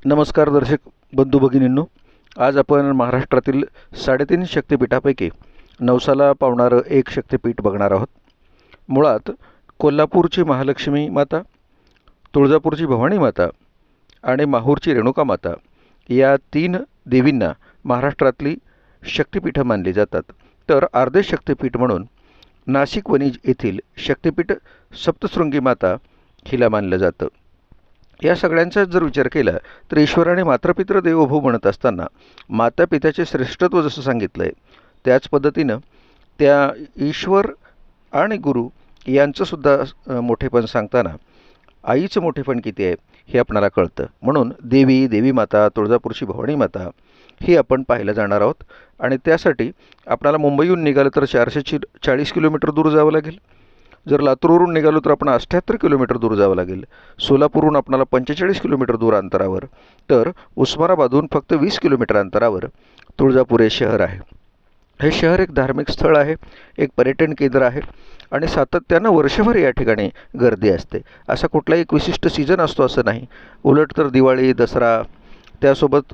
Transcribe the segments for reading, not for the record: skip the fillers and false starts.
नमस्कार दर्शक बंधू भगिनींनो, आज आपण महाराष्ट्रातील 3.5 शक्तिपीठापैकी नवसाला पावणारं एक शक्तिपीठ बघणार आहोत. मुळात कोल्हापूरची महालक्ष्मी माता, तुळजापूरची भवानी माता आणि माहूरची रेणुका माता या 3 देवींना महाराष्ट्रातली शक्तिपीठं मानली जातात. तर अर्धे शक्तिपीठ म्हणून नाशिक वणिज येथील शक्तिपीठ सप्तशृंगी माता हिला मानलं जातं. या सगळ्यांचा जर विचार केला तर ईश्वराने मातापितृ देवोभव म्हणत असताना मातापित्याचे श्रेष्ठत्व जसं सांगितलं आहे, त्याच पद्धतीनं त्या ईश्वर आणि गुरु यांचंसुद्धा मोठेपण सांगताना आईचं मोठेपण किती आहे हे आपणाला कळतं. म्हणून देवी माता, तुळजापूरची भवानी माता ही आपण पाहायला जाणार आहोत. आणि त्यासाठी आपणाला मुंबईहून निघालं तर 440 किलोमीटर दूर जावं लागेल. जर लातूरवरून निघालो तर आपण 78 किलोमीटर दूर जावं लागेल. सोलापूरहून आपणाला 45 किलोमीटर दूर अंतरावर, तर उस्मानाबादहून फक्त 20 किलोमीटर अंतरावर तुळजापूर हे शहर आहे. हे शहर एक धार्मिक स्थळ आहे, एक पर्यटन केंद्र आहे आणि सातत्यानं वर्षभर या ठिकाणी गर्दी असते. असा कुठलाही एक विशिष्ट सीझन असतो असं नाही. उलट तर दिवाळी, दसरा, त्यासोबत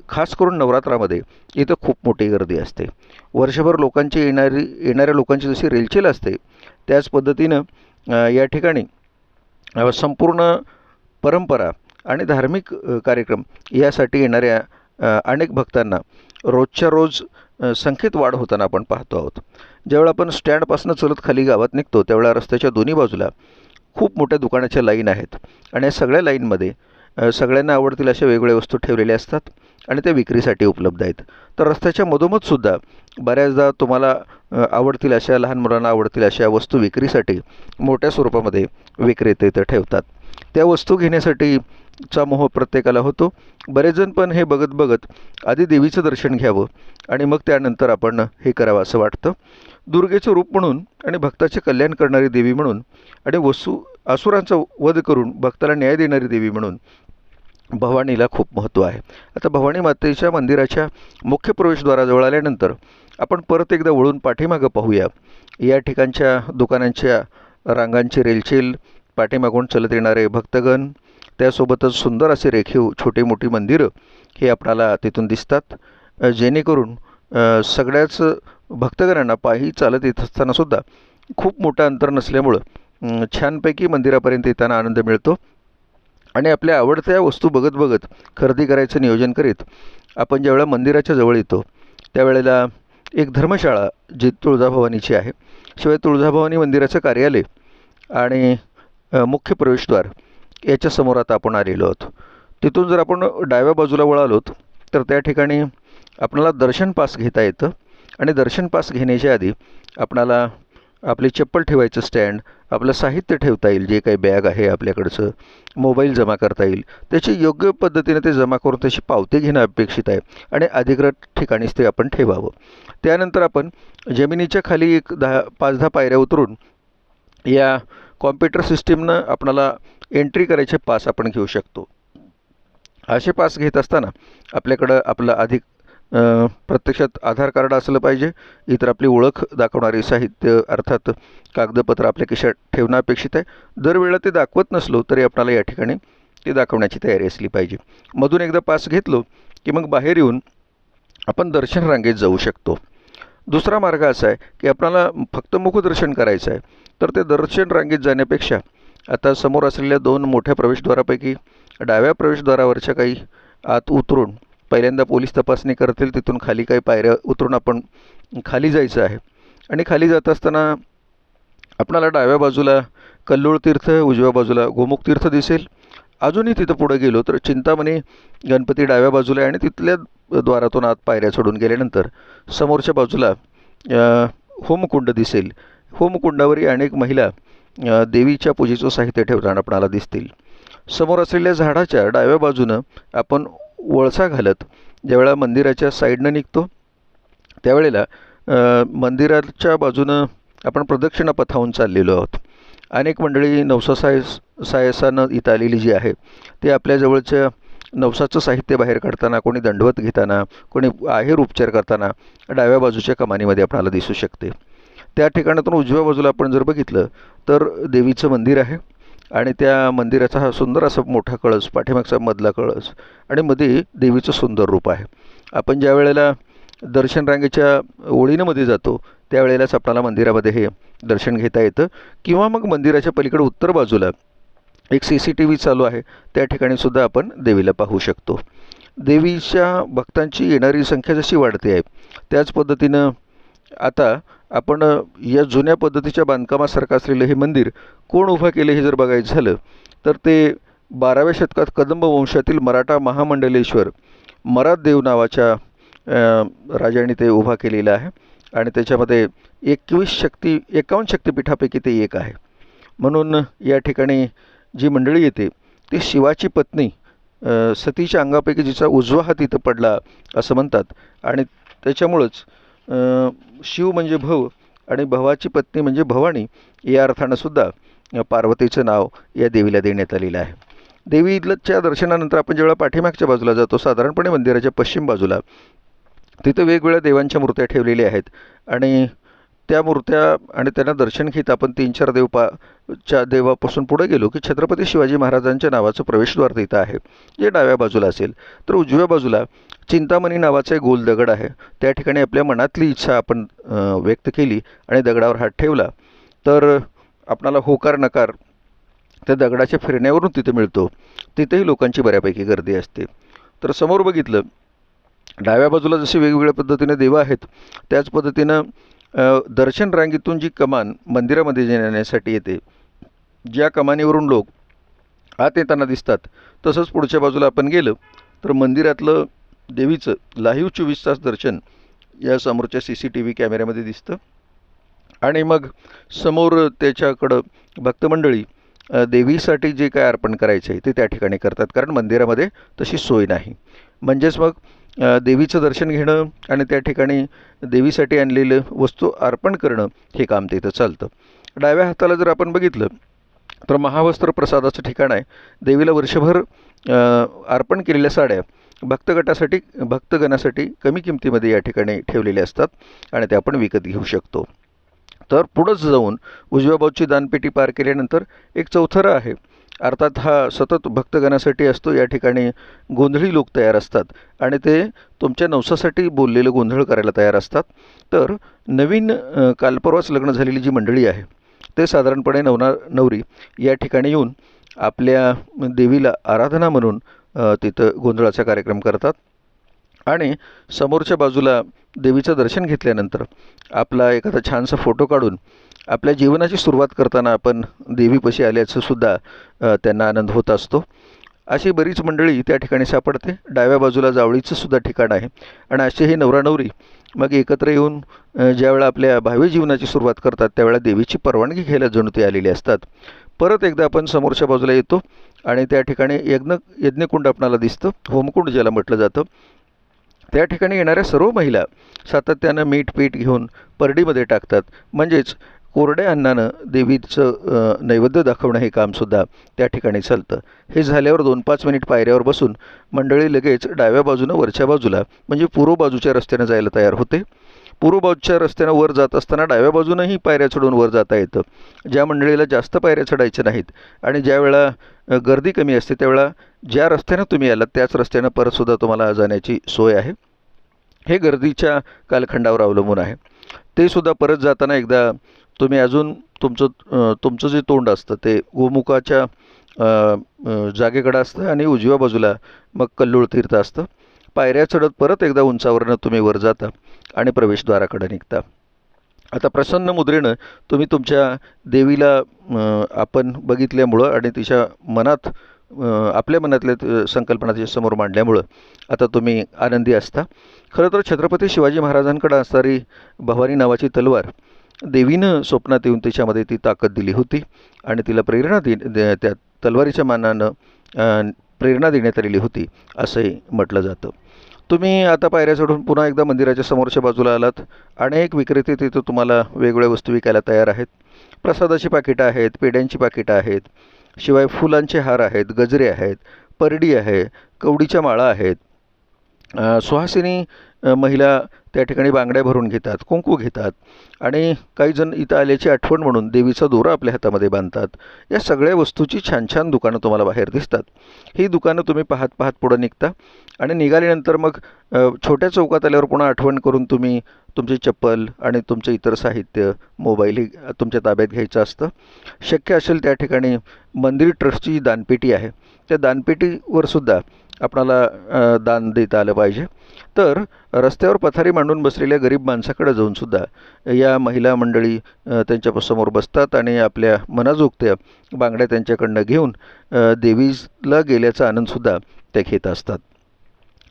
खास करून नवरात्रामध्ये इथं खूप मोठी गर्दी असते. वर्षभर येणाऱ्या लोकांची जशी रेलचेल असते, त्याच पद्धतीनं या ठिकाणी संपूर्ण परंपरा आणि धार्मिक कार्यक्रम यासाठी येणाऱ्या अनेक भक्तांना रोजच्या रोज संख्येत वाढ होताना आपण पाहतो आहोत. ज्यावेळेला आपण स्टँडपासून चलत खाली गावात निघतो त्यावेळेला रस्त्याच्या दोन्ही बाजूला खूप मोठ्या दुकानाच्या लाईन आहेत आणि या सगळ्या लाईनमध्ये सगळ्यांना आवडतील अशा वेगवेगळ्या वस्तू ठेवलेल्या असतात आणि त्या विक्रीसाठी उपलब्ध आहेत. तर रस्त्याच्या मधोमधसुद्धा बऱ्याचदा तुम्हाला आवडतील अशा, लहान मुलांना आवडतील अशा वस्तू विक्रीसाठी मोठ्या स्वरूपामध्ये विक्रेते इथं ठेवतात. त्या वस्तू घेण्यासाठीचा मोह प्रत्येकाला होतो. बरेच जण पण हे बघत बघत आधी देवीचं दर्शन घ्यावं आणि मग त्यानंतर आपण हे करावं असं वाटतं. दुर्गेचं रूप म्हणून आणि भक्ताचे कल्याण करणारी देवी म्हणून आणि असुरांचा वध करून भक्ताला न्याय देणारी देवी म्हणून भवानीला खूप महत्त्व आहे. आता भवानी मातेच्या मंदिराच्या मुख्य प्रवेशद्वाराजवळ आल्यानंतर आपण परत एकदा वळून पाठीमागं पाहूया. या ठिकाणच्या दुकानांच्या रांगांची रेलचेल, पाठीमागून चलत येणारे भक्तगण, त्यासोबतच सुंदर असे रेखीव छोटी मोठी मंदिरं हे आपल्याला तिथून दिसतात. जेणेकरून सगळ्याच भक्तगणांना पायी चालत येत असतानासुद्धा खूप मोठं अंतर नसल्यामुळं छानपैकी मंदिरापर्यंत येताना आनंद मिळतो. आणि आपल्या आवडत्या वस्तू बघत बघत खरेदी करायचं नियोजन करीत आपण ज्यावेळेला मंदिराच्या जवळ येतो त्यावेळेला एक धर्मशाळा जी तुळजाभवानीची आहे, शिवाय तुळजाभवानी मंदिराचं कार्यालय आणि मुख्य प्रवेशद्वार याच्या समोर आता आपण आलेलो आहोत. तिथून जर आपण डाव्या बाजूला वळालोत तर त्या ठिकाणी आपल्याला दर्शन पास घेता येतं आणि दर्शन पास घेण्याच्या आधी आपणाला आपली चप्पल ठेवायचं स्टँड, आपलं साहित्य ठेवता येईल, जे काही बॅग आहे आपल्याकडचं, मोबाईल जमा करता येईल, त्याची योग्य पद्धतीने ते जमा करून त्याची पावती घेणं अपेक्षित आहे आणि अधिकृत ठिकाणीच ते आपण ठेवावं. त्यानंतर आपण जमिनीच्या खाली एक 5-10 पायऱ्या उतरून या कॉम्प्युटर सिस्टीमनं आपणाला एंट्री करायचे पास आपण घेऊ शकतो. असे पास घेत असताना आपल्याकडं आपलं प्रत्यक्षात आधार कार्ड असलं पाहिजे. इतर आपली ओळख दाखवणारी साहित्य अर्थात कागदपत्र आपल्या खिशात ठेवणं अपेक्षित आहे. दरवेळेला ते दाखवत नसलो तरी आपल्याला या ठिकाणी ते दाखवण्याची तयारी असली पाहिजे. मधून एकदा पास घेतलो की मग बाहेर येऊन आपण दर्शन रांगेत जाऊ शकतो. दुसरा मार्ग असा आहे की आपल्याला फक्त मुखदर्शन करायचं आहे, तर ते दर्शन रांगेत जाण्यापेक्षा आता समोर असलेल्या 2 मोठ्या प्रवेशद्वारापैकी डाव्या प्रवेशद्वारावरच्या काही आत उतरून पहिल्यांदा पोलीस तपासणी करतील. तिथून खाली काही पायऱ्या उतरून आपण खाली जायचं आहे आणि खाली जात असताना आपणाला डाव्या बाजूला कल्लोळ तीर्थ, उजव्या बाजूला गोमुख तीर्थ दिसेल. अजूनही तिथं पुढे गेलो तर चिंतामणी गणपती डाव्या बाजूला आहे आणि तिथल्या द्वारातून आत पायऱ्या चढून गेल्यानंतर समोरच्या बाजूला होमकुंड दिसेल. होमकुंडावरही अनेक महिला देवीच्या पूजेचं साहित्य ठेवताना आपणाला दिसतील. समोर असलेल्या झाडाच्या डाव्या बाजूनं आपण वळसा घालत ज्यावेळेला मंदिराच्या साईडनं निघतो त्यावेळेला मंदिराच्या बाजूनं आपण प्रदक्षिणा पथावून चाललेलो आहोत. अनेक मंडळी नवसा सायसानं इथं आलेली जी आहे ते आपल्याजवळच्या नवसाचं साहित्य बाहेर काढताना, कोणी दंडवत घेताना, कोणी आहेर उपचार करताना डाव्या बाजूच्या कमानीमध्ये आपल्याला दिसू शकते. त्या ठिकाणातून उजव्या बाजूला आपण जर बघितलं तर देवीचं मंदिर आहे आणि त्या मंदिराचा हा सुंदर असा मोठा कळस, पाठीमागचा मधला कळस आणि मध्ये देवीचं सुंदर रूप आहे. आपण ज्या वेळेला दर्शन रांगेच्या ओळीनं मध्ये जातो त्यावेळेलाच आपल्याला मंदिरामध्ये हे दर्शन घेता येतं. किंवा मग मंदिराच्या पलीकडे उत्तर बाजूला एक CCTV चालू आहे, त्या ठिकाणी सुद्धा आपण देवीला पाहू शकतो. देवीच्या भक्तांची येणारी संख्या जशी वाढते आहे त्याच पद्धतीनं आता आपण या जुन्या पद्धतीच्या बांधकामासारखं असलेलं हे मंदिर कोण उभं केलं हे जर बघायचं झालं तर ते 12व्या शतकात कदंब वंशातील मराठा महामंडलेश्वर मराठदेव नावाच्या राजाने ते उभा केलेलं आहे आणि त्याच्यामध्ये 51 शक्तिपीठापैकी ते एक आहे. म्हणून या ठिकाणी जी मंडळी येते ती शिवाची पत्नी सतीच्या अंगापैकी जिचा उजवा हात इथं पडला असं म्हणतात आणि त्याच्यामुळंच शिव म्हणजे भव आणि भवाची पत्नी म्हणजे भवानी या अर्थानं सुद्धा पार्वतीचं नाव या देवीला देण्यात आलेलं आहे. देवीच्या दर्शनानंतर आपण जेव्हा पाठीमागच्या बाजूला जातो साधारणपणे मंदिराच्या पश्चिम बाजूला तिथं वेगवेगळ्या देवांच्या मूर्त्या ठेवलेल्या आहेत आणि त्या मूर्त्या आणि त्यांना दर्शन घेत आपण 3-4 देवापासून पुढे गेलो की छत्रपती शिवाजी महाराजांच्या नावाचं प्रवेशद्वार तिथं आहे जे डाव्या बाजूला असेल. तर उजव्या बाजूला चिंतामणी नावाचा एक गोल दगड आहे. त्या ठिकाणी आपल्या मनातली इच्छा आपण व्यक्त केली आणि दगडावर हात ठेवला तर आपणाला होकार नकार त्या दगडाच्या फिरण्यावरून तिथे मिळतो. तिथेही लोकांची बऱ्यापैकी गर्दी असते. तर समोर बघितलं डाव्या बाजूला जसे वेगवेगळ्या पद्धतीने देव आहेत त्याच पद्धतीनं दर्शन रांगेतून जी कमान मंदिरामध्ये येण्यासाठी येते ज्या कमानीवरून लोक आत येताना दिसतात तसंच पुढच्या बाजूला आपण गेलं तर मंदिरातलं देवीचं लाईव्ह 24 तास दर्शन या समोरच्या CCTV कॅमेऱ्यामध्ये दिसतं. आणि मग समोर त्याच्याकडं भक्तमंडळी देवीसाठी जे काय अर्पण करायचं आहे ते त्या ठिकाणी करतात कारण मंदिरामध्ये तशी सोय नाही. म्हणजेच मग देवीचं दर्शन घेणं आणि त्या ठिकाणी देवीसाठी आणलेलं वस्तू अर्पण करणं हे काम तिथं चालतं. डाव्या हाताला जर आपण बघितलं तर महावस्त्र प्रसादाचं ठिकाण आहे. देवीला वर्षभर अर्पण केलेल्या साड्या भक्तगणासाठी कमी किमतीमध्ये या ठिकाणी ठेवलेल्या असतात आणि त्या आपण विकत घेऊ शकतो. तर पुढंच जाऊन उजव्या बाजूची दानपेटी पार केल्यानंतर एक चौथरा आहे. अर्थात हा सतत भक्तगणासाठी असतो. या ठिकाणी गोंधळी लोक तयार असतात आणि ते तुमच्या नवसासाठी बोललेलं गोंधळ करायला तयार असतात. तर नवीन कालपरवाच लग्न झालेली जी मंडळी आहे ते साधारणपणे नवरी या ठिकाणी येऊन आपल्या देवीला आराधना म्हणून तिथं गोंधळाचा कार्यक्रम करतात आणि समोरच्या बाजूला देवीचं दर्शन घेतल्यानंतर आपला एखादा छानसा फोटो काढून आपल्या जीवनाची सुरुवात करताना आपण देवीपाशी आल्याचं सुद्धा त्यांना आनंद होत असतो. अशी बरीच मंडळी त्या ठिकाणी सापडते. डाव्या बाजूला जावळीचं सुद्धा ठिकाण आहे आणि असे हे नवरा नवरी मग एकत्र येऊन ज्यावेळेला आपल्या भावी जीवनाची सुरुवात करतात त्यावेळेला देवीची परवानगी घ्यायला जणू ते आलेले असतात. परत एकदा आपण समोरच्या बाजूला येतो आणि त्या ठिकाणी यज्ञकुंड आपणाला दिसतं, होमकुंड ज्याला म्हटलं जातं. त्या ठिकाणी येणाऱ्या सर्व महिला सातत्यानं मीठ पीठ घेऊन परडीमध्ये टाकतात. म्हणजेच कोरड्या अन्नानं देवीचं नैवेद्य दाखवणं हे कामसुद्धा त्या ठिकाणी चालतं. हे झाल्यावर 2-5 मिनिट पायऱ्यावर बसून मंडळी लगेच डाव्या बाजूनं वरच्या बाजूला म्हणजे पूर्व बाजूच्या रस्त्यानं जायला तयार होते. पूर्व बाजूच्या रस्त्यानं वर जात असताना डाव्या बाजूनंही पायऱ्या चढून वर जाता येतं. ज्या मंडळीला जास्त पायऱ्या चढायच्या नाहीत आणि ज्यावेळा गर्दी कमी असते त्यावेळा ज्या रस्त्यानं तुम्ही आलात त्याच रस्त्यानं परतसुद्धा तुम्हाला जाण्याची सोय आहे. हे गर्दीच्या कालखंडावर अवलंबून आहे. ते सुद्धा परत जाताना एकदा तुम्ही अजून तुमचं जे तोंड असतं ते गोमुखाच्या जागेकडं असतं आणि उजव्या बाजूला मग कल्लोळ तीर्थ असतं. पायऱ्या चढत परत एकदा उंचावरनं तुम्ही वर जाता आणि प्रवेशद्वाराकडे निघता. आता प्रसन्न मुद्रेनं तुम्ही तुमच्या देवीला आपण बघितल्यामुळं आणि तिच्या मनात आपल्या मनातल्या संकल्पना तिच्या समोर मांडल्यामुळं आता तुम्ही आनंदी असता. खरं तर छत्रपती शिवाजी महाराजांकडे असणारी भवानी नावाची तलवार देवीनं स्वप्नात येऊन त्याच्यामध्ये ती ताकद दिली होती आणि तिला प्रेरणा त्या तलवारीच्या मानानं प्रेरणा देण्यात आलेली होती असंही म्हटलं जातं. तुम्ही आता पायऱ्या चढून पुन्हा एकदा मंदिराच्या समोरच्या बाजूला आलात. अनेक विक्रेते तिथं तुम्हाला वेगवेगळ्या वस्तू विकायला तयार आहेत. प्रसादाची पाकिटं आहेत, पेढ्यांची पाकिटं आहेत, शिवाय फुलांचे हार आहेत, गजरे आहेत, परडी आहे, कवडीच्या माळा आहेत, सुहासिनी महिला त्या ठिकाणी बांगड्या भरून घेतात, कुंकू घेतात आणि काही जण इथं आल्याची आठवण म्हणून देवीचा दोरा आपल्या हातामध्ये बांधतात. या सगळ्या वस्तूची छान छान दुकानं तुम्हाला बाहेर दिसतात. ही दुकानं तुम्ही पाहत पाहत पुढं निघता आणि निघाल्यानंतर मग छोट्या चौकात आल्यावर पुन्हा आठवण करून तुम्ही तुमची चप्पल आणि तुमचं इतर साहित्य, मोबाईलही तुमच्या ताब्यात घ्यायचं असतं. शक्य असेल त्या ठिकाणी मंदिर ट्रस्टची दानपेटी आहे, त्या दानपेटीवर सुद्धा आपणाला दान देता आलं पाहिजे. तर रस्त्यावर पथारी मांडून बसलेल्या गरीब माणसाकडे जाऊनसुद्धा या महिला मंडळी त्यांच्यासमोर बसतात आणि आपल्या मनाजोगत्या बांगड्या त्यांच्याकडनं घेऊन देवीला गेल्याचा आनंदसुद्धा त्या घेत असतात.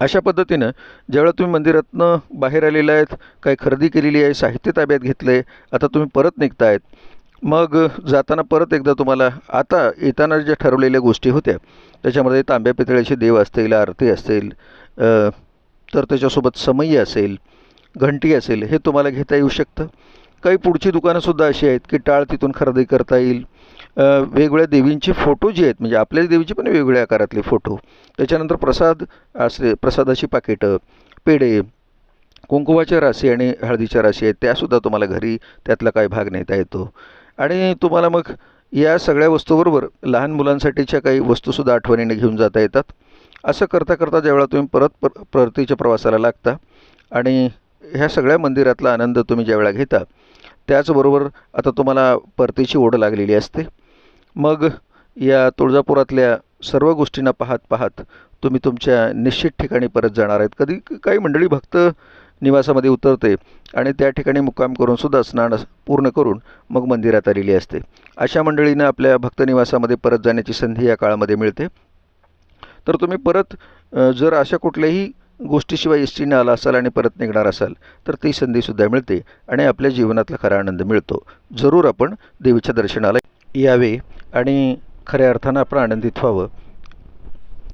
अशा पद्धतीनं ज्यावेळेला तुम्ही मंदिरातनं बाहेर आलेला आहेत, काही खरेदी केलेली आहे, साहित्य ताब्यात घेतलं आहे, आता तुम्ही परत निघतायत. मग जाताना परत एकदा तुम्हाला आता येताना ज्या ठरवलेल्या गोष्टी होत्या त्याच्यामध्ये तांब्या पितळ्याचे देव असतील, आरती असेल, तर त्याच्यासोबत समई असेल, घंटी असेल, हे तुम्हाला घेता येऊ शकतं. काही पुढची दुकानंसुद्धा अशी आहेत की टाळ तिथून खरेदी करता येईल. वेगवेगळ्या देवींचे फोटो जे आहेत, म्हणजे आपल्या देवीचे पण वेगवेगळ्या आकारातले फोटो, त्याच्यानंतर प्रसाद असे प्रसादाची पाकिटं, पेढे, कुंकुवाच्या राशी आणि हळदीच्या राशी आहेत, त्यासुद्धा तुम्हाला घरी त्यातला काही भाग नेता येतो. आणि तुम्हाला मग या सगळ्या वस्तूबरोबर लहान मुलांसाठीच्या काही वस्तूसुद्धा आठवणीने घेऊन जाता येतात. असं करता करता ज्यावेळेला तुम्ही परतीच्या प्रवासाला लागता आणि ह्या सगळ्या मंदिरातला आनंद तुम्ही ज्यावेळेला घेता, त्याचबरोबर आता तुम्हाला परतीची ओढ लागलेली असते. मग या तुळजापुरातल्या सर्व गोष्टींना पाहत पाहत तुम्ही तुमच्या निश्चित ठिकाणी परत जाणार आहेत. कधी काही मंडळी भक्त निवासामध्ये उतरते आणि त्या ठिकाणी मुक्काम करूनसुद्धा स्नान पूर्ण करून मग मंदिरात आलेली असते. अशा मंडळींना आपल्या भक्तनिवासामध्ये परत जाण्याची संधी या काळामध्ये मिळते. तर तुम्ही परत जर अशा कुठल्याही गोष्टीशिवाय एस टीने आला असाल आणि परत निघणार असाल तर ती संधीसुद्धा मिळते आणि आपल्या जीवनातला खरा आनंद मिळतो. जरूर आपण देवीच्या दर्शनाला यावे आणि खऱ्या अर्थानं आपण आनंदित व्हावं